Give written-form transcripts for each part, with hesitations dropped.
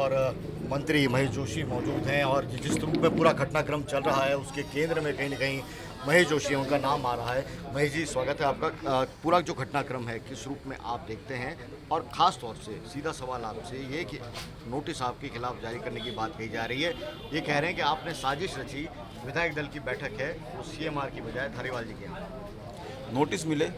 और मंत्री महेश जोशी मौजूद हैं और जिस रूप में पूरा घटनाक्रम चल रहा है उसके केंद्र में कहीं ना कहीं महेश जोशी उनका नाम आ रहा है। महेश जी, स्वागत है आपका। पूरा जो घटनाक्रम है किस रूप में आप देखते हैं, और ख़ास तौर से सीधा सवाल आपसे ये कि नोटिस आपके खिलाफ जारी करने की बात कही जा रही है। ये कह रहे हैं कि आपने साजिश रची, विधायक दल की बैठक है वो सीएमआर की बजाय धारीवाल जी के यहाँ। नोटिस मिले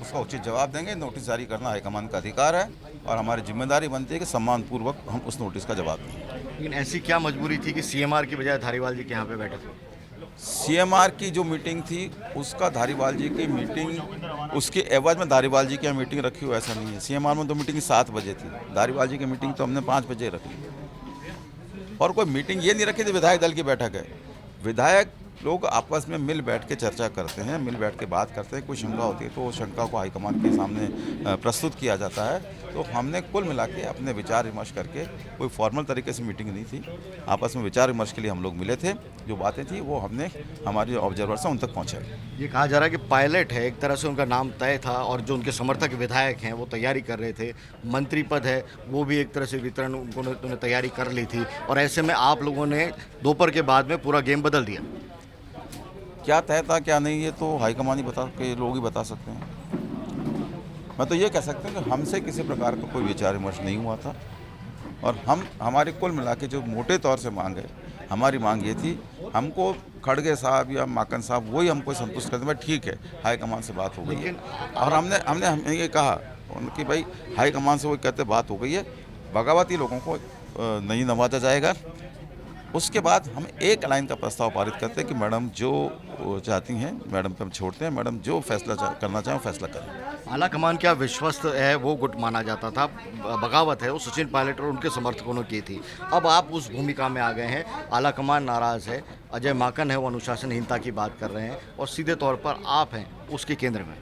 उसका उचित जवाब देंगे। नोटिस जारी करना हाईकमान का अधिकार है और हमारी जिम्मेदारी बनती है कि सम्मानपूर्वक हम उस नोटिस का जवाब दें। लेकिन ऐसी क्या मजबूरी थी कि सीएमआर की बजाय धारीवाल जी के यहाँ पे बैठक हो? सीएमआर की जो मीटिंग थी उसका धारीवाल जी की मीटिंग, उसके एवज में धारीवाल जी की यहाँ मीटिंग रखी हो ऐसा नहीं है। सीएमआर में तो मीटिंग 7 बजे थी, धारीवाल जी की मीटिंग तो हमने 5 बजे रखी। और कोई मीटिंग ये नहीं रखी थी विधायक दल की बैठक है। विधायक लोग आपस में मिल बैठ के चर्चा करते हैं, मिल बैठ के बात करते हैं। कोई शंका होती है तो वो शंका को हाईकमान के सामने प्रस्तुत किया जाता है। तो हमने कुल मिला के अपने विचार विमर्श करके, कोई फॉर्मल तरीके से मीटिंग नहीं थी, आपस में विचार विमर्श के लिए हम लोग मिले थे। जो बातें थी वो हमने हमारे जो ऑब्जर्वर्स हैं उन तक पहुँचाई। ये कहा जा रहा है कि पायलट है, एक तरह से उनका नाम तय था और जो उनके समर्थक विधायक हैं वो तैयारी कर रहे थे। मंत्री पद है वो भी एक तरह से वितरण उन्होंने तैयारी कर ली थी, और ऐसे में आप लोगों ने दोपहर के बाद में पूरा गेम बदल दिया। क्या तय था क्या नहीं ये तो हाईकमान ही बता के लोग ही बता सकते हैं। मैं तो ये कह सकता हूँ कि हमसे किसी प्रकार का कोई विचार विमर्श नहीं हुआ था, और हमारे कुल मिला के जो मोटे तौर से मांग है, हमारी मांग ये थी, हमको खड़गे साहब या माकन साहब वही हमको संतुष्ट करते हैं। ठीक है, हाईकमान से बात हो गई है, और हमने ये कहा कि भाई हाईकमान से वो कहते बात हो गई है, बगावती लोगों को नहीं नवाजा जाएगा। उसके बाद हम एक लाइन का प्रस्ताव पारित करते हैं कि मैडम जो चाहती हैं मैडम पे हम छोड़ते हैं, मैडम जो फैसला करना चाहें फैसला करें। आला कमान क्या विश्वस्त है वो गुट माना जाता था, बगावत है वो सचिन पायलट और उनके समर्थकों ने की थी। अब आप उस भूमिका में आ गए हैं, आला कमान नाराज़ है, अजय माकन है वो अनुशासनहीनता की बात कर रहे हैं, और सीधे तौर पर आप हैं उसके केंद्र में।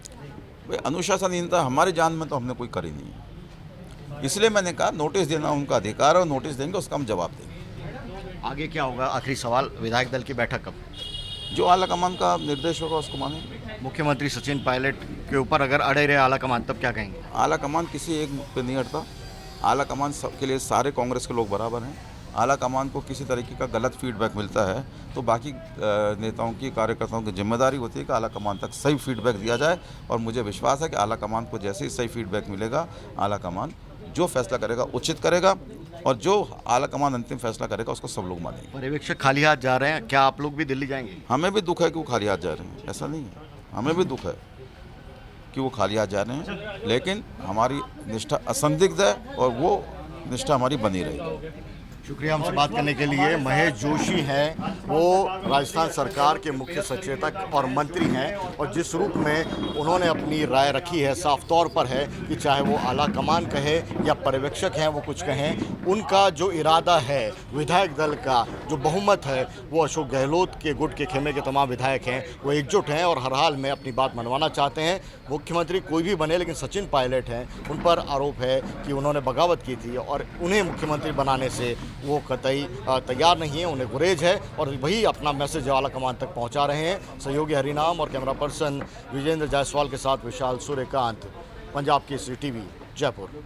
भाई अनुशासनहीनता हमारी जान में तो हमने कोई करी नहीं है, इसलिए मैंने कहा नोटिस देना उनका अधिकार है और नोटिस देंगे उसका हम जवाब देंगे। आगे क्या होगा? आखिरी सवाल, विधायक दल की बैठक कब? जो आला कमान का निर्देश होगा उसको मानेंगे। मुख्यमंत्री सचिन पायलट के ऊपर अगर अड़े रहे आला कमान तब क्या कहेंगे? आला कमान किसी एक पे नहीं अड़ता। आला कमान सबके लिए सारे कांग्रेस के लोग बराबर हैं। आला कमान को किसी तरीके का गलत फीडबैक मिलता है तो बाकी नेताओं की, कार्यकर्ताओं की जिम्मेदारी होती है कि आला कमान तक सही फीडबैक दिया जाए, और मुझे विश्वास है कि आला कमान को जैसे ही सही फीडबैक मिलेगा, आला कमान जो फैसला करेगा उचित करेगा, और जो आला कमान अंतिम फैसला करेगा उसको सब लोग मानेंगे। पर्यवेक्षक खाली हाथ जा रहे हैं, क्या आप लोग भी दिल्ली जाएंगे? हमें भी दुख है कि वो खाली हाथ जा रहे हैं, ऐसा नहीं है, हमें भी दुख है कि वो खाली हाथ जा रहे हैं, लेकिन हमारी निष्ठा असंदिग्ध है और वो निष्ठा हमारी बनी रहेगी। शुक्रिया हमसे बात करने के लिए। महेश जोशी हैं, वो राजस्थान सरकार के मुख्य सचेतक और मंत्री हैं, और जिस रूप में उन्होंने अपनी राय रखी है साफ तौर पर है कि चाहे वो आला कमान कहे या पर्यवेक्षक हैं वो कुछ कहें, उनका जो इरादा है विधायक दल का जो बहुमत है वो अशोक गहलोत के गुट के खेमे के तमाम विधायक हैं वो एकजुट हैं और हर हाल में अपनी बात मनवाना चाहते हैं। मुख्यमंत्री कोई भी बने, लेकिन सचिन पायलट हैं, उन पर आरोप है कि उन्होंने बगावत की थी और उन्हें मुख्यमंत्री बनाने से वो कतई तैयार नहीं है, उन्हें गुरेज है, और वही अपना मैसेज आला कमान तक पहुंचा रहे हैं। सहयोगी हरिनाम और कैमरा पर्सन विजेंद्र जायसवाल के साथ विशाल सूर्यकांत, पंजाब केसरी टीवी, जयपुर।